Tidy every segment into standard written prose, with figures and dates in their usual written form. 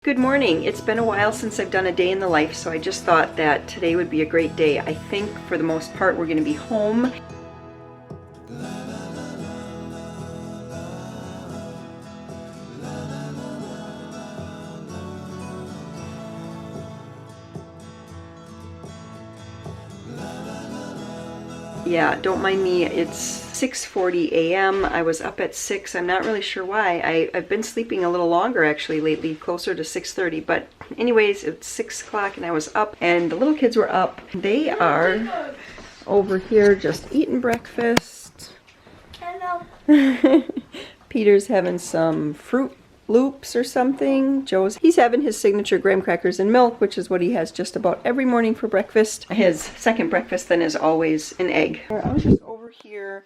Good morning. It's been a while since I've done a day in the life, so I just thought that today would be a great day. I think for the most part we're going to be home. Yeah, don't mind me. It's 6:40 a.m. I was up at 6. I'm not really sure why. I've been sleeping a little longer actually lately, closer to 6:30. But anyways, it's 6 o'clock and I was up and the little kids were up. They are over here just eating breakfast. Hello. Peter's having some Fruit Loops or something. He's having his signature graham crackers and milk, which is what he has just about every morning for breakfast. His second breakfast then is always an egg. I was just over here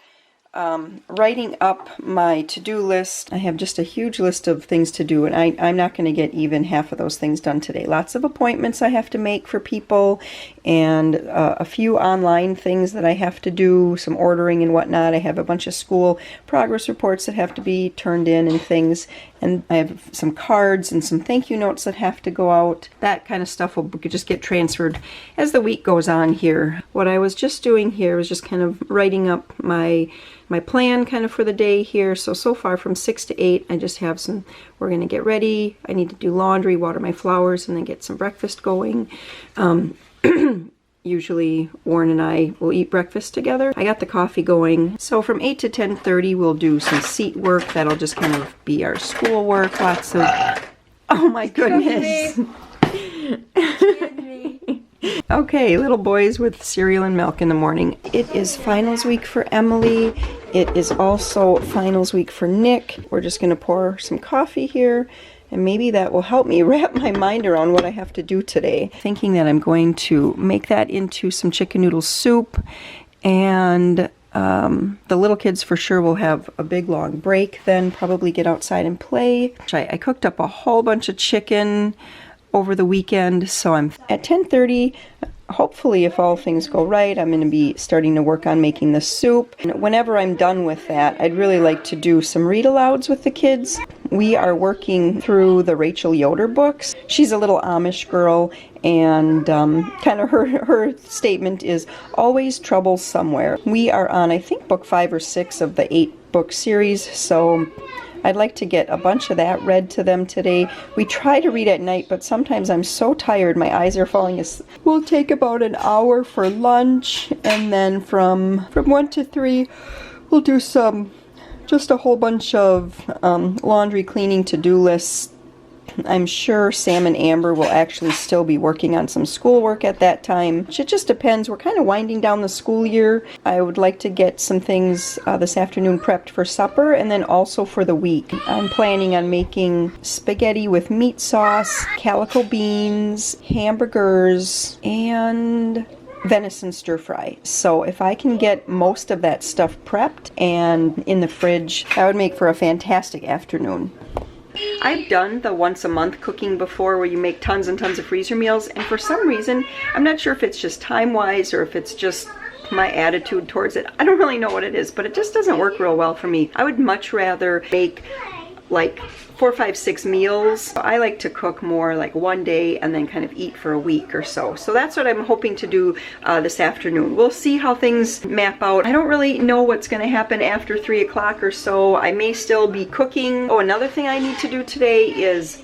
writing up my to-do list. I have just a huge list of things to do, and I'm not going to get even half of those things done today. Lots of appointments I have to make for people, and a few online things that I have to do, some ordering and whatnot. I have a bunch of school progress reports that have to be turned in and things, and I have some cards and some thank you notes that have to go out. That kind of stuff will just get transferred as the week goes on here. What I was just doing here was just kind of writing up my plan kind of for the day here. So far from 6 to 8, I just have we're going to get ready. I need to do laundry, water my flowers, and then get some breakfast going. Usually Warren and I will eat breakfast together. I got the coffee going. So from 8 to 10:30, we'll do some seat work. That'll just kind of be our schoolwork. Lots of, oh my goodness. Okay, little boys with cereal and milk in the morning. It is finals week for Emily. It is also finals week for Nick. We're just going to pour some coffee here, and maybe that will help me wrap my mind around what I have to do today. Thinking that I'm going to make that into some chicken noodle soup, and the little kids for sure will have a big long break, then probably get outside and play. I cooked up a whole bunch of chicken over the weekend, so I'm at 10:30. Hopefully, if all things go right, I'm going to be starting to work on making the soup. And whenever I'm done with that, I'd really like to do some read-alouds with the kids. We are working through the Rachel Yoder books. She's a little Amish girl, and kind of her statement is always trouble somewhere. We are on, I think, book 5 or 6 of the 8-book series, so I'd like to get a bunch of that read to them today. We try to read at night, but sometimes I'm so tired my eyes are falling asleep. We'll take about an hour for lunch, and then from 1 to 3 we'll do just a whole bunch of laundry cleaning to-do lists. I'm sure Sam and Amber will actually still be working on some schoolwork at that time. It just depends. We're kind of winding down the school year. I would like to get some things this afternoon prepped for supper, and then also for the week. I'm planning on making spaghetti with meat sauce, calico beans, hamburgers, and venison stir fry. So if I can get most of that stuff prepped and in the fridge, that would make for a fantastic afternoon. I've done the once a month cooking before, where you make tons and tons of freezer meals, and for some reason, I'm not sure if it's just time-wise or if it's just my attitude towards it. I don't really know what it is, but it just doesn't work real well for me. I would much rather make like 4, 5, 6 meals. I like to cook more like one day and then kind of eat for a week or so. So that's what I'm hoping to do this afternoon. We'll see how things map out. I don't really know what's going to happen after 3 o'clock or so. I may still be cooking. Oh, another thing I need to do today is,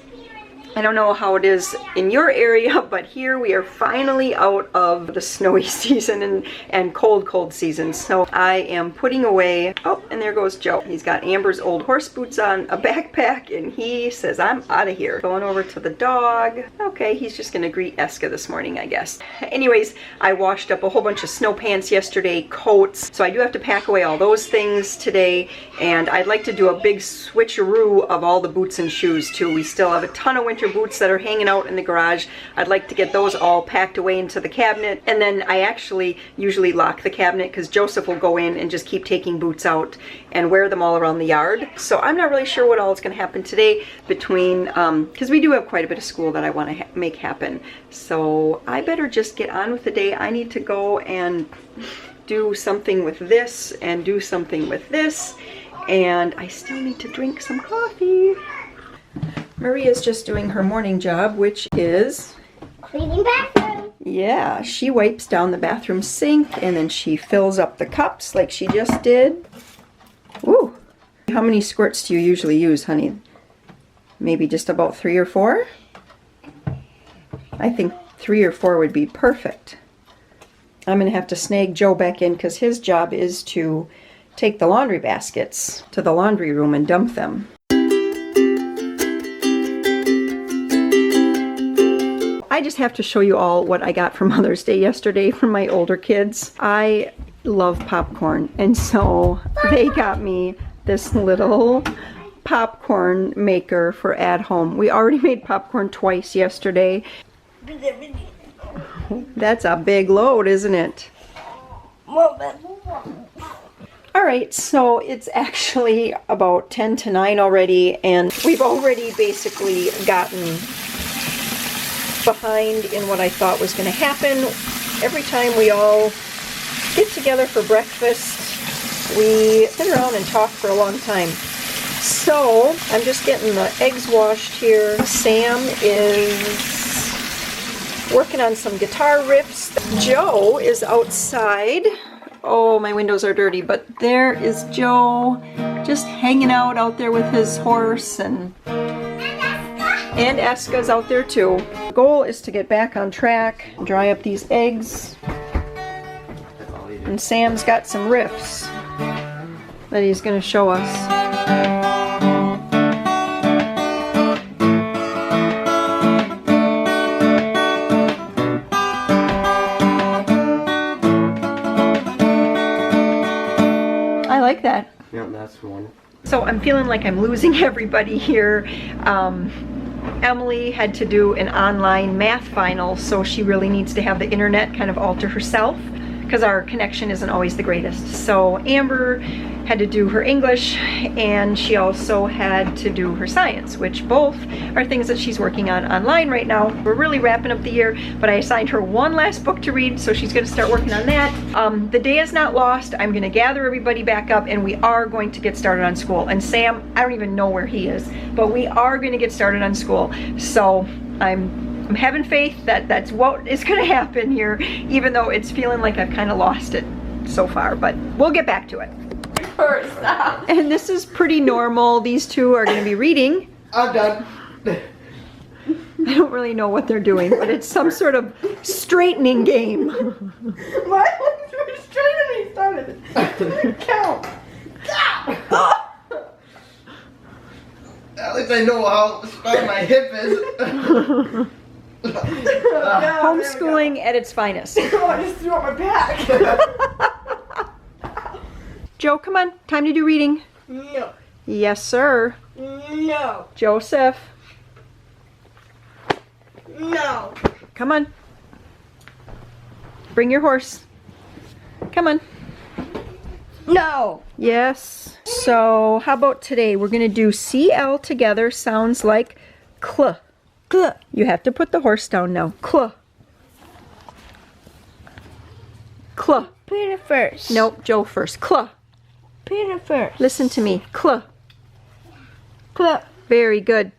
I don't know how it is in your area, but here we are finally out of the snowy season and cold season. So I am putting away, oh, and there goes Joe. He's got Amber's old horse boots on, a backpack, and he says, I'm out of here. Going over to the dog. Okay, he's just gonna greet Eska this morning, I guess. Anyways, I washed up a whole bunch of snow pants yesterday, coats. So I do have to pack away all those things today, and I'd like to do a big switcheroo of all the boots and shoes too. We still have a ton of winter boots that are hanging out in the garage. I'd like to get those all packed away into the cabinet, and then I actually usually lock the cabinet because Joseph will go in and just keep taking boots out and wear them all around the yard. So I'm not really sure what all is going to happen today between, because we do have quite a bit of school that I want to make happen. So I better just get on with the day. I need to go and do something with this and do something with this, and I still need to drink some coffee. Maria's just doing her morning job, which is Cleaning bathroom. yeah, she wipes down the bathroom sink and then she fills up the cups like she just did. Ooh. How many squirts do you usually use, honey? Maybe just about 3 or 4? I think 3 or 4 would be perfect. I'm going to have to snag Joe back in because his job is to take the laundry baskets to the laundry room and dump them. I just have to show you all what I got for Mother's Day yesterday from my older kids. I love popcorn, and so they got me this little popcorn maker for at home. We already made popcorn twice yesterday. That's a big load, isn't it? Alright, so it's actually about 10 to 9 already, and we've already basically gotten behind in what I thought was going to happen. Every time we all get together for breakfast, we sit around and talk for a long time. So, I'm just getting the eggs washed here. Sam is working on some guitar riffs. Joe is outside. Oh, my windows are dirty, but there is Joe just hanging out there with his horse, and Eska's out there too. The goal is to get back on track, dry up these eggs, and Sam's got some riffs that he's going to show us. Like that. Yeah, that's one. So I'm feeling like I'm losing everybody here. Emily had to do an online math final, so she really needs to have the internet kind of all to herself because our connection isn't always the greatest. So Amber had to do her English, and she also had to do her science, which both are things that she's working on online right now. We're really wrapping up the year, but I assigned her one last book to read, so she's going to start working on that. The day is not lost. I'm going to gather everybody back up, and we are going to get started on school. And Sam, I don't even know where he is, but we are going to get started on school. So I'm having faith that that's what is going to happen here, even though it's feeling like I've kind of lost it so far, but we'll get back to it. And this is pretty normal. These two are going to be reading. I'm done. I don't really know what they're doing, but it's some sort of straightening game. Why was you straightening? Started count. At least I know how strong my hip is. Homeschooling at its finest. Oh, I just threw out my back. Joe, come on. Time to do reading. No. Yes, sir. No. Joseph. No. Come on. Bring your horse. Come on. No. Yes. So, how about today? We're going to do CL together. Sounds like cl. Cl. You have to put the horse down now. Cl. Cl. Peter first. Nope, Joe first. Cl. Peter first. Listen to me. Cl. Cl. Very good.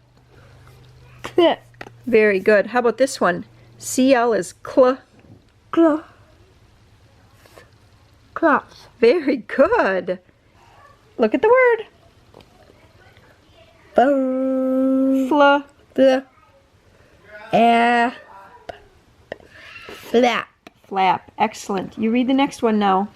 Cl. Very good. How about this one? CL is cl. Cl. Cl. Very good. Look at the word. Fla. The. Flap. Flap. Excellent. You read the next one now.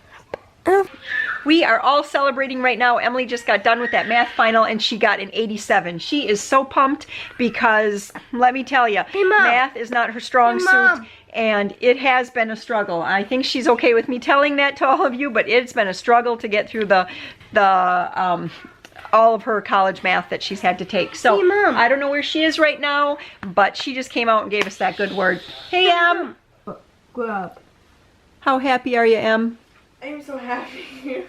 We are all celebrating right now. Emily just got done with that math final and she got an 87. She is so pumped because, let me tell you, math is not her strong suit, and it has been a struggle. I think she's okay with me telling that to all of you, but it's been a struggle to get through all of her college math that she's had to take. So, Hey, Mom. I don't know where she is right now, but she just came out and gave us that good word. Hey, Em. Grub. How happy are you, Em? I'm so happy.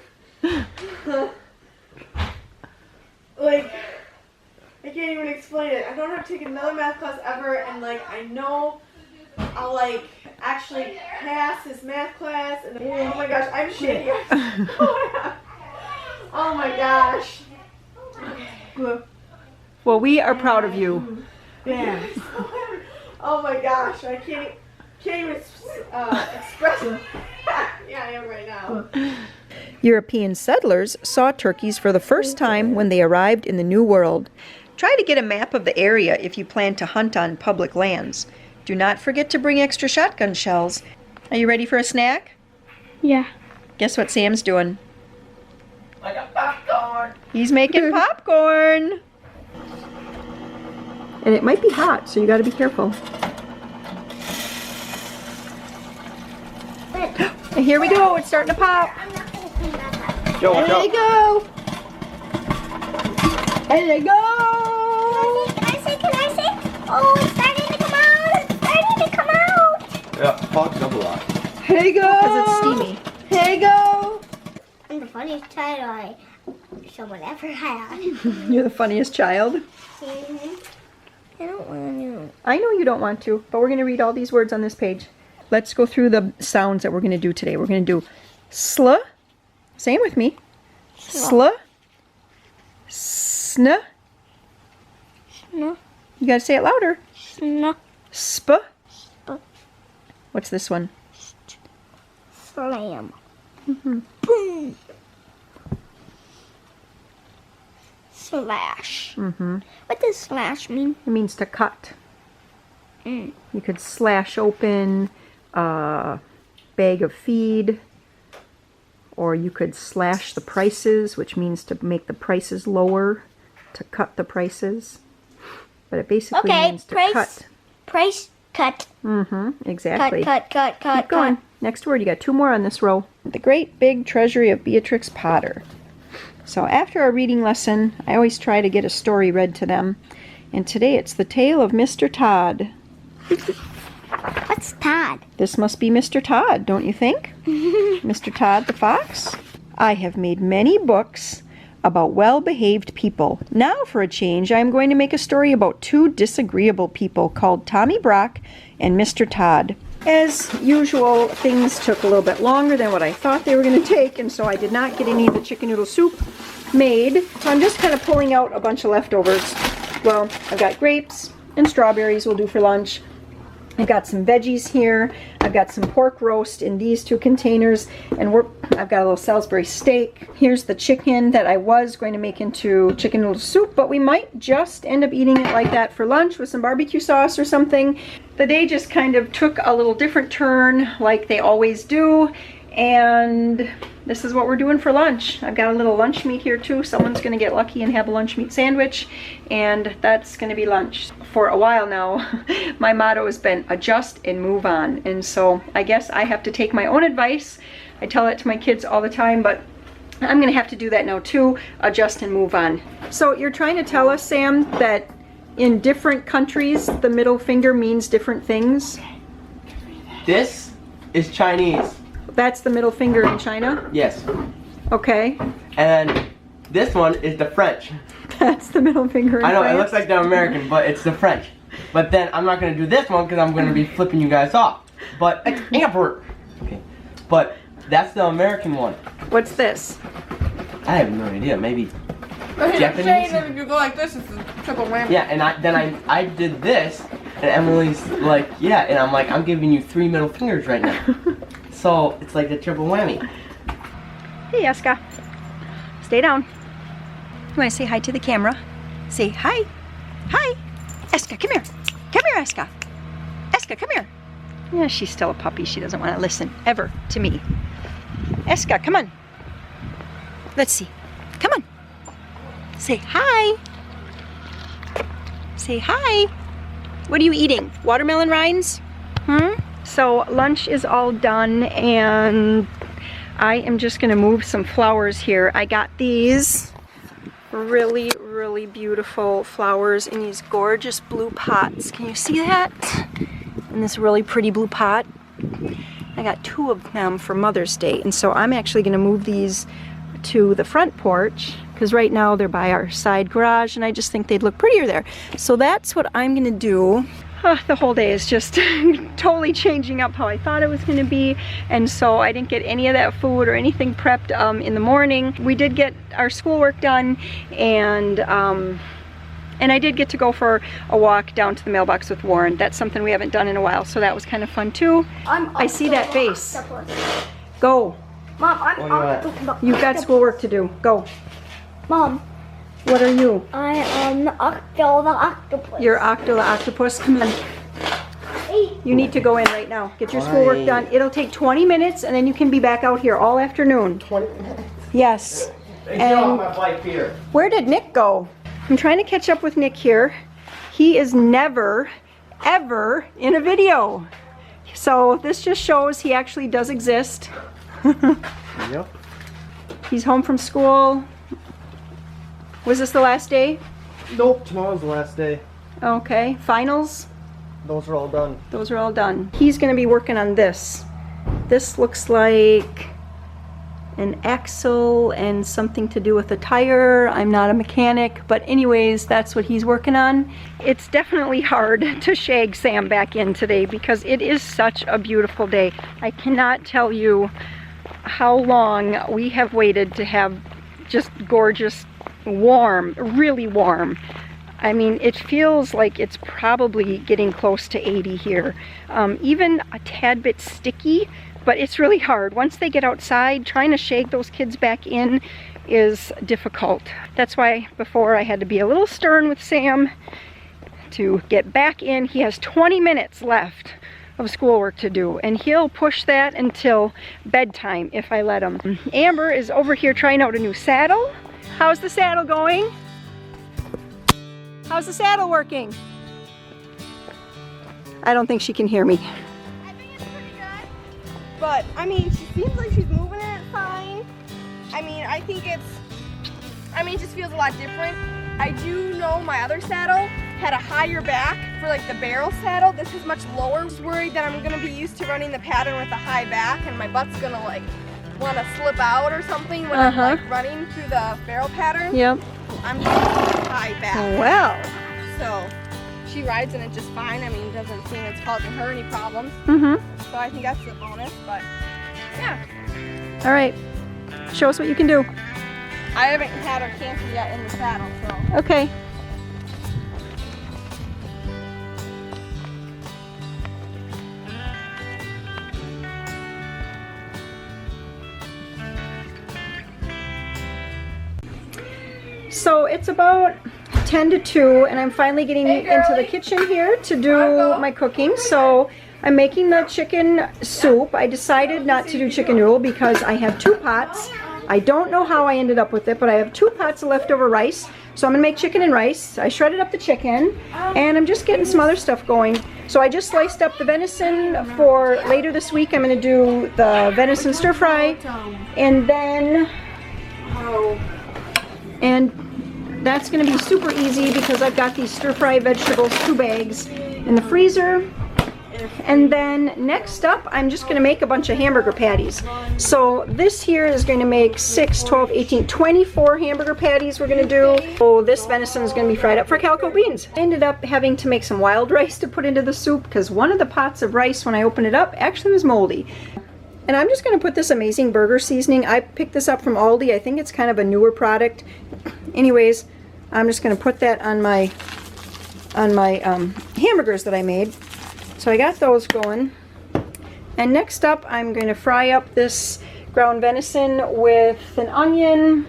Like, I can't even explain it. I don't have to take another math class ever, and like, I know I'll like actually pass this math class, and oh my gosh, I'm shaking. Oh my gosh. Well, we are proud of you. Yeah. Oh my gosh, I can't even express it. Yeah, I am right now. European settlers saw turkeys for the first time when they arrived in the New World. Try to get a map of the area if you plan to hunt on public lands. Do not forget to bring extra shotgun shells. Are you ready for a snack? Yeah. Guess what Sam's doing? I got popcorn. He's making popcorn. And it might be hot, so you gotta be careful. And here we go, it's starting to pop. I'm not gonna clean that up. Joe, There they go. There they go. Can I say? Oh, it's starting to come out. It's starting to come out. Yeah, popped up a lot. Here they go. Because it's steamy. Here they go. I'm the funniest child someone ever had. You're the funniest child. I don't want to. I know you don't want to, but we're going to read all these words on this page. Let's go through the sounds that we're going to do today. We're going to do sl. Say it with me. Sl. Sn. No. You got to say it louder. No. Sp. Sp. What's this one? Slam. Mm-hmm. Boom. Slash. Mm-hmm. What does slash mean? It means to cut. You could slash open a bag of feed, or you could slash the prices, which means to make the prices lower, to cut the prices. But it basically means to cut. Price cut. Mm-hmm, exactly. Cut. Keep going. Next word, you got 2 more on this row. The Great Big Treasury of Beatrix Potter. So after our reading lesson, I always try to get a story read to them. And today it's the tale of Mr. Todd. What's Todd? This must be Mr. Todd, don't you think? Mr. Todd the Fox? I have made many books about well-behaved people. Now for a change, I am going to make a story about 2 disagreeable people called Tommy Brock and Mr. Todd. As usual, things took a little bit longer than what I thought they were going to take, and so I did not get any of the chicken noodle soup made. So I'm just kind of pulling out a bunch of leftovers. Well, I've got grapes and strawberries we'll do for lunch. I've got some veggies here. I've got some pork roast in these 2 containers, and I've got a little Salisbury steak. Here's the chicken that I was going to make into chicken noodle soup, but we might just end up eating it like that for lunch with some barbecue sauce or something. The day just kind of took a little different turn, like they always do, and this is what we're doing for lunch. I've got a little lunch meat here too. Someone's gonna get lucky and have a lunch meat sandwich, and that's gonna be lunch. For a while now, my motto has been adjust and move on, and so I guess I have to take my own advice. I tell that to my kids all the time, but I'm gonna have to do that now too, adjust and move on. So you're trying to tell us, Sam, that in different countries, the middle finger means different things? This is Chinese. That's the middle finger in China? Yes. Okay. And then this one is the French. That's the middle finger in I know, France? it looks like the American, but it's the French. But then I'm not going to do this one because I'm going to be flipping you guys off. But it's amber. Okay. But that's the American one. What's this? I have no idea. Maybe But Japanese? saying that if you go like this, it's a triple whammy. Yeah, and I did this, and Emily's like, yeah, and I'm like, I'm giving you 3 middle fingers right now. So it's like the triple whammy. Hey, Eska. Stay down. You want to say hi to the camera? Say hi. Hi. Eska, come here. Come here, Eska. Eska, come here. Yeah, she's still a puppy. She doesn't want to listen ever to me. Eska, come on. Let's see. Come on. Say hi. Say hi. What are you eating? Watermelon rinds? So lunch is all done, and I am just gonna move some flowers here. I got these really, really beautiful flowers in these gorgeous blue pots. Can you see that? In this really pretty blue pot. I got 2 of them for Mother's Day, and so I'm actually gonna move these to the front porch, because right now they're by our side garage, and I just think they'd look prettier there. So that's what I'm gonna do. The whole day is just totally changing up how I thought it was going to be, and so I didn't get any of that food or anything prepped in the morning. We did get our schoolwork done, and And I did get to go for a walk down to the mailbox with Warren. That's something we haven't done in a while, so that was kind of fun too. I see that face. Go. Mom, I'm What do you octopus. You've got schoolwork to do. Go. Mom, What are you? I am the octopus. You're Octo the octopus. Come on. Hey. You need to go in right now. Get your schoolwork Why? done. It'll take 20 minutes and then you can be back out here all afternoon. 20 minutes. Yes. Hey, And- get off my bike here. Where did Nick go? I'm trying to catch up with Nick here. He is never, ever in a video. So this just shows he actually does exist. Yep. He's home from school. Was this the last day? Nope, tomorrow's the last day. Okay. Finals? Those are all done. Those are all done. He's going to be working on this. This looks like an axle and something to do with a tire. I'm not a mechanic, but anyways, that's what he's working on. It's definitely hard to shag Sam back in today because it is such a beautiful day. I cannot tell you how long we have waited to have just gorgeous, warm, really warm. I mean, it feels like it's probably getting close to 80 here. Even a tad bit sticky, but it's really hard. Once they get outside, trying to shake those kids back in is difficult. That's why before I had to be a little stern with Sam to get back in. He has 20 minutes left of schoolwork to do, and he'll push that until bedtime if I let him. Amber is over here trying out a new saddle. How's the saddle going? How's the saddle working? I don't think she can hear me. I think it's pretty good. But, I mean, she seems like she's moving it fine. I mean, I think it just feels a lot different. I do know my other saddle had a higher back for like the barrel saddle. This is much lower. I was worried that I'm gonna be used to running the pattern with a high back and my butt's gonna like wanna slip out or something when I'm like running through the barrel pattern. Yep. I'm used to a high back. Well. So she rides in it just fine. I mean, it doesn't seem it's causing her any problems. Mm-hmm. So I think that's a bonus, but yeah. All right. Show us what you can do. I haven't had her cancel yet in the saddle, so. Okay. So it's about 10 to 2 and I'm finally getting into the kitchen here to do my cooking. So I'm making the chicken soup. I decided not to do chicken noodle because I have 2 pots. I don't know how I ended up with it, but I have 2 pots of leftover rice. So I'm gonna make chicken and rice. I shredded up the chicken and I'm just getting some other stuff going. So I just sliced up the venison for later this week. I'm gonna do the venison stir fry and then, and that's gonna be super easy because I've got these stir fry vegetables, 2 bags in the freezer. And then next up, I'm just gonna make a bunch of hamburger patties. So this here is gonna make 6, 12, 18, 24 hamburger patties we're gonna do. So this venison is gonna be fried up for calico beans. I ended up having to make some wild rice to put into the soup because one of the pots of rice when I opened it up actually was moldy. And I'm just gonna put this amazing burger seasoning. I picked this up from Aldi. I think it's kind of a newer product. Anyways, I'm just gonna put that on my hamburgers that I made. So I got those going. And next up, I'm going to fry up this ground venison with an onion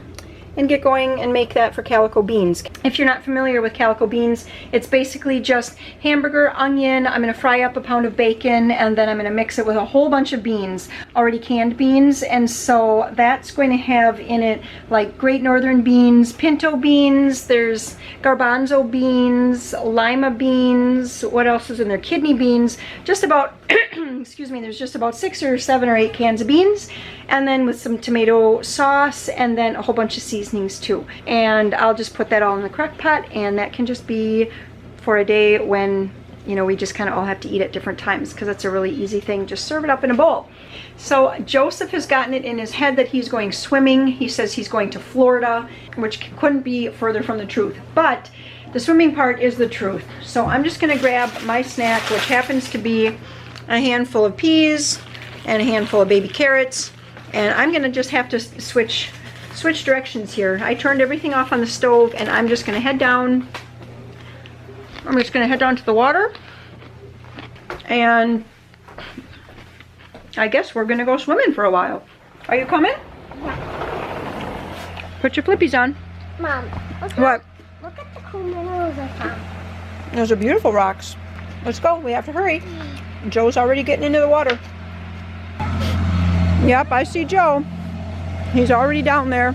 and get going and make that for calico beans. If you're not familiar with calico beans, it's basically just hamburger, onion. I'm going to fry up a pound of bacon and then I'm going to mix it with a whole bunch of beans, already canned beans. And so that's going to have in it like Great Northern beans, pinto beans, there's garbanzo beans, lima beans, what else is in there? Kidney beans, just about, excuse me, there's just about 6 or 7 or 8 cans of beans. And then with some tomato sauce and then a whole bunch of seasonings too. And I'll just put that all in the crock pot and that can just be for a day when, you know, we just kind of all have to eat at different times because it's a really easy thing. Just serve it up in a bowl. So Joseph has gotten it in his head that he's going swimming. He says he's going to Florida, which couldn't be further from the truth. But the swimming part is the truth. So I'm just gonna grab my snack, which happens to be a handful of peas and a handful of baby carrots. And I'm gonna just have to switch directions here. I turned everything off on the stove and I'm just gonna head down I'm just gonna head down to the water, and I guess we're gonna go swimming for a while. Are you coming? Yeah. Put your flippies on. Mom, What? look at the cool minerals I found. Those are beautiful rocks. Let's go. We have to hurry. Joe's already getting into the water. Yep, I see Joe. He's already down there.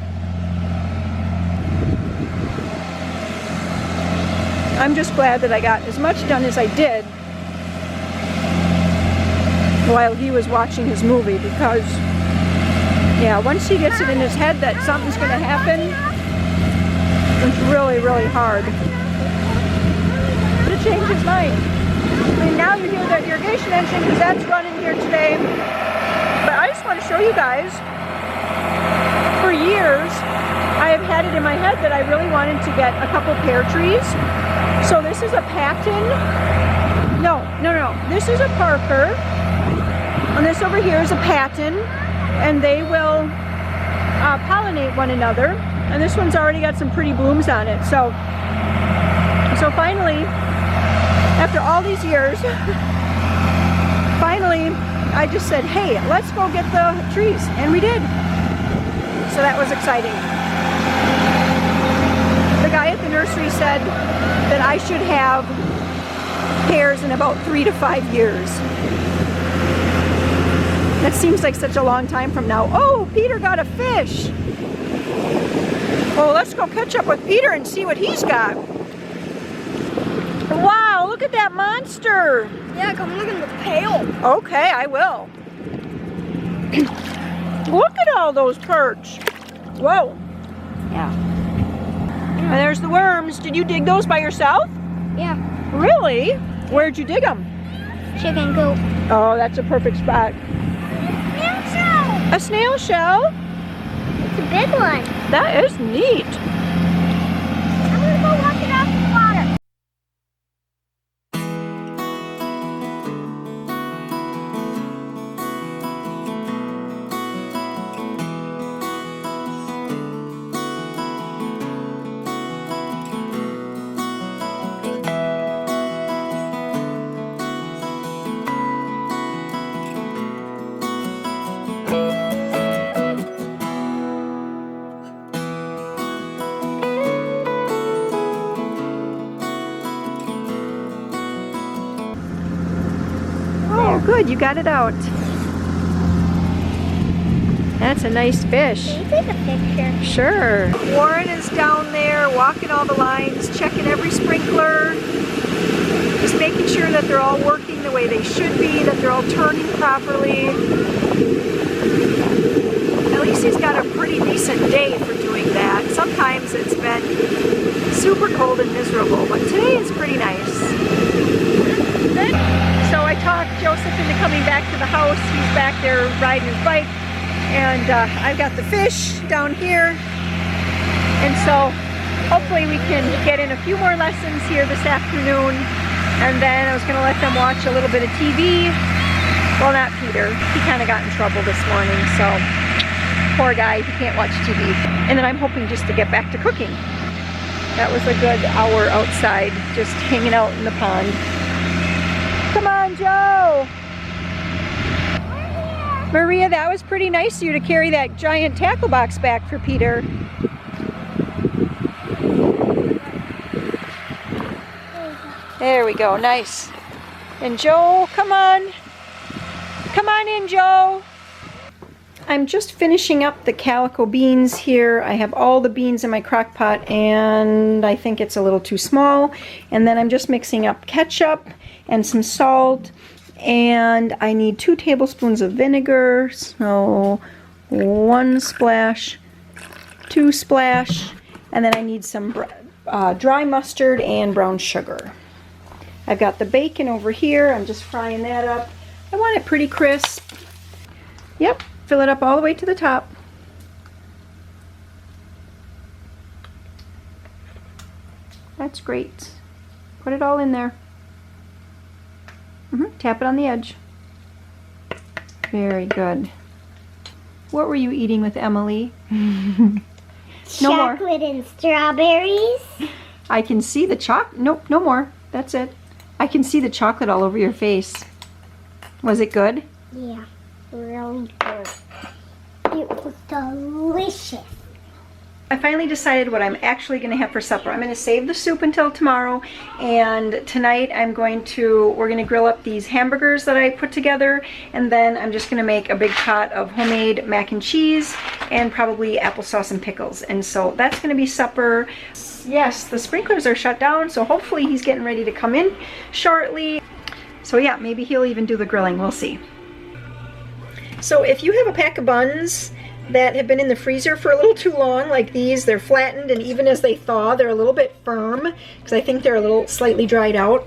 I'm just glad that I got as much done as I did while he was watching his movie, because yeah, once he gets it in his head that something's going to happen, it's really, really hard to change his mind. I mean, now you hear that irrigation engine because that's running here today. But I just want to show you guys, for years, I have had it in my head that I really wanted to get a couple pear trees. So this is a Patton. No. This is a Parker. And this over here is a Patton. And they will pollinate one another. And this one's already got some pretty blooms on it. So finally, after all these years, finally, I just said, hey, let's go get the trees. And we did. So that was exciting. The guy at the nursery said that I should have pears in about 3 to 5 years. That seems like such a long time from now. Oh, Peter got a fish. Well, let's go catch up with Peter and see what he's got. Wow, look at that monster. Yeah, come look in the pail. Okay, I will. Look at all those perch. Whoa. Yeah. And there's the worms. Did you dig those by yourself? Yeah. Really? Where'd you dig them? Chicken coop. Oh, that's a perfect spot. Snail shell. A snail shell? It's a big one. That is neat. I'm gonna go walk it out in the water. Oh, good. You got it out. That's a nice fish. Can you take a picture? Sure. Warren is down there walking all the lines, checking every sprinkler, just making sure that they're all working the way they should be, that they're all turning properly. At least he's got a pretty decent day for doing that. Sometimes it's been super cold and miserable, but today is pretty nice. So I talked Joseph into coming back to the house. He's back there riding his bike. And I've got the fish down here, and so hopefully we can get in a few more lessons here this afternoon, and then I was going to let them watch a little bit of TV. Well, not Peter. He kind of got in trouble this morning, so poor guy, he can't watch TV. And then I'm hoping just to get back to cooking. That was a good hour outside, just hanging out in the pond. Come on, Joe! Maria, that was pretty nice of you to carry that giant tackle box back for Peter. There we go, nice. And Joe, come on. Come on in, Joe. I'm just finishing up the calico beans here. I have all the beans in my crock pot and I think it's a little too small. And then I'm just mixing up ketchup and some salt. And I need 2 tablespoons of vinegar, so 1 splash, 2 splash, and then I need some dry mustard and brown sugar. I've got the bacon over here. I'm just frying that up. I want it pretty crisp. Yep, fill it up all the way to the top. That's great. Put it all in there. Tap it on the edge. Very good. What were you eating with Emily? No more. Chocolate and strawberries. I can see the chocolate. Nope, no more. That's it. I can see the chocolate all over your face. Was it good? Yeah, really good. It was delicious. I finally decided what I'm actually going to have for supper. I'm going to save the soup until tomorrow, and tonight we're going to grill up these hamburgers that I put together, and then I'm just going to make a big pot of homemade mac and cheese and probably applesauce and pickles. And so that's going to be supper. Yes, the sprinklers are shut down, so hopefully he's getting ready to come in shortly. So yeah, maybe he'll even do the grilling. We'll see. So if you have a pack of buns that have been in the freezer for a little too long, like these, they're flattened, and even as they thaw, they're a little bit firm, because I think they're a little slightly dried out.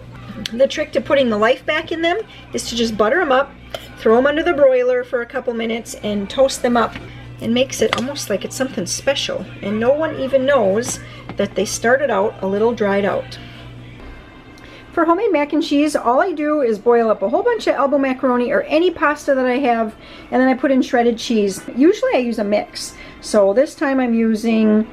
The trick to putting the life back in them is to just butter them up, throw them under the broiler for a couple minutes, and toast them up. It makes it almost like it's something special, and no one even knows that they started out a little dried out. For homemade mac and cheese, all I do is boil up a whole bunch of elbow macaroni or any pasta that I have, and then I put in shredded cheese. Usually I use a mix. So this time I'm using,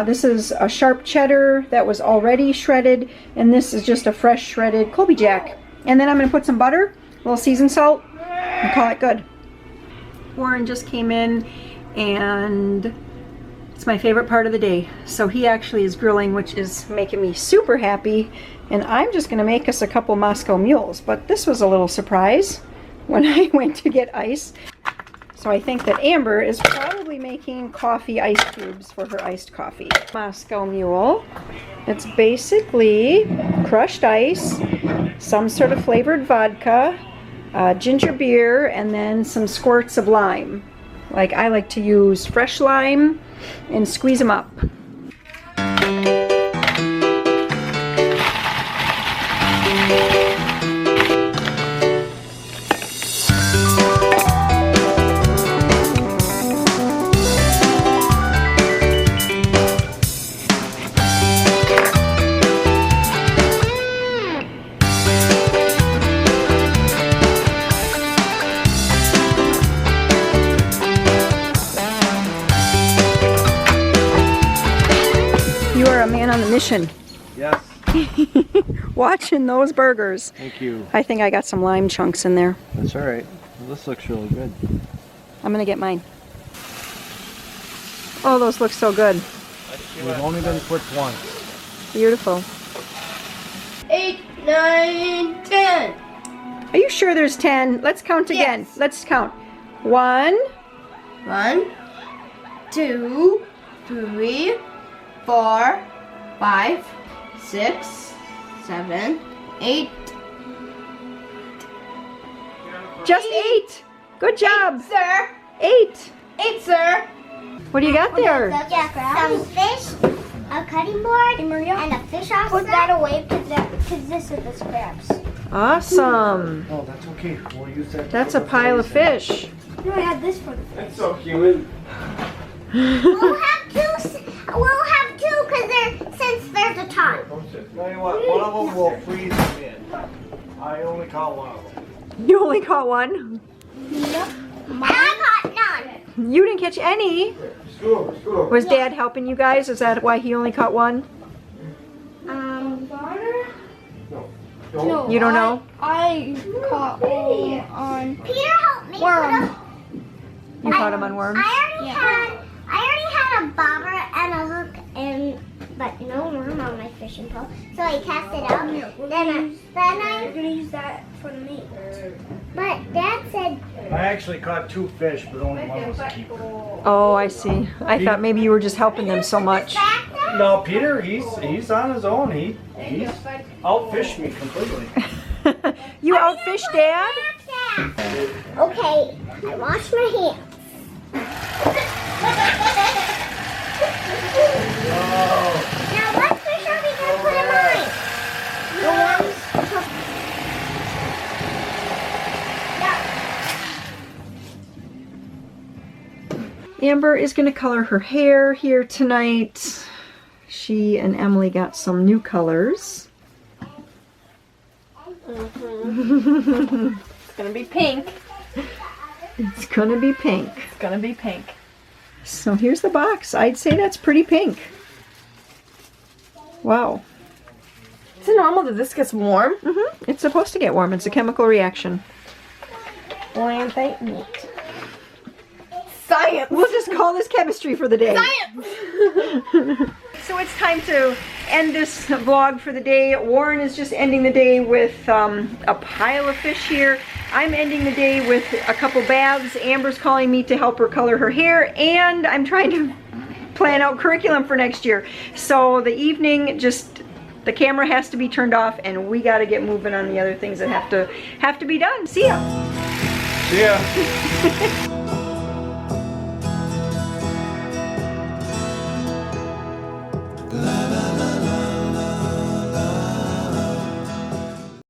this is a sharp cheddar that was already shredded, and this is just a fresh shredded Colby Jack. And then I'm going to put some butter, a little seasoned salt, and call it good. Warren just came in, and it's my favorite part of the day. So he actually is grilling, which is making me super happy. And I'm just going to make us a couple Moscow mules. But this was a little surprise when I went to get ice. So I think that Amber is probably making coffee ice cubes for her iced coffee. Moscow mule. It's basically crushed ice, some sort of flavored vodka, ginger beer, and then some squirts of lime. Like I like to use fresh lime and squeeze them up. You are a man on a mission. Yes. Watching those burgers. Thank you. I think I got some lime chunks in there. That's all right. Well, this looks really good. I'm gonna get mine. Oh, those look so good. We've only been cooked once. Beautiful. 8, 9, 10. Are you sure there's 10? Let's count again. Yes. Let's count. 1, 1, 2, 3, 4, 5, 6, 7, 8. just 8. Good job. 8, sir. 8. 8, sir. What do you got there? Yeah, some fish, a cutting board, and a fish off. Put that away because this is the scraps. Awesome. Oh, that's okay. We'll use that. That's a pile of fish. No, I had this for the fish. That's so human. We'll have two. We'll have two because since there's a ton. Tell you what, one of them will freeze them in. I only caught one of them. You only caught one? And I caught none. You didn't catch any. Scoot over. Was Dad helping you guys? Is that why he only caught one? No, You don't know? I caught one on Peter helped me. worm. You caught him on worms? I already had a bobber and a hook but no worm on my fishing pole. So I cast it out. Then We're gonna use that for the meat. but Dad said I actually caught 2 fish, but only one was a keeper. Oh, I see. I thought maybe you were just helping them so much. back there. No, Peter, he's on his own. He's outfished me completely. You outfished Dad? Okay, I washed my hands. Now what fish are we gonna put in mine? The ones. Amber is going to color her hair here tonight. She and Emily got some new colors. It's gonna be pink. It's going to be pink. It's gonna be pink. So here's the box. I'd say that's pretty pink. Wow. Is it normal that this gets warm? Mm-hmm. It's supposed to get warm. It's a chemical reaction. Science ain't neat. Science! We'll just call this chemistry for the day. Science! So it's time to end this vlog for the day. Warren is just ending the day with a pile of fish here. I'm ending the day with a couple baths. Amber's calling me to help her color her hair, and I'm trying to plan out curriculum for next year. So the evening, just the camera has to be turned off, and we got to get moving on the other things that have to be done. See ya. See ya.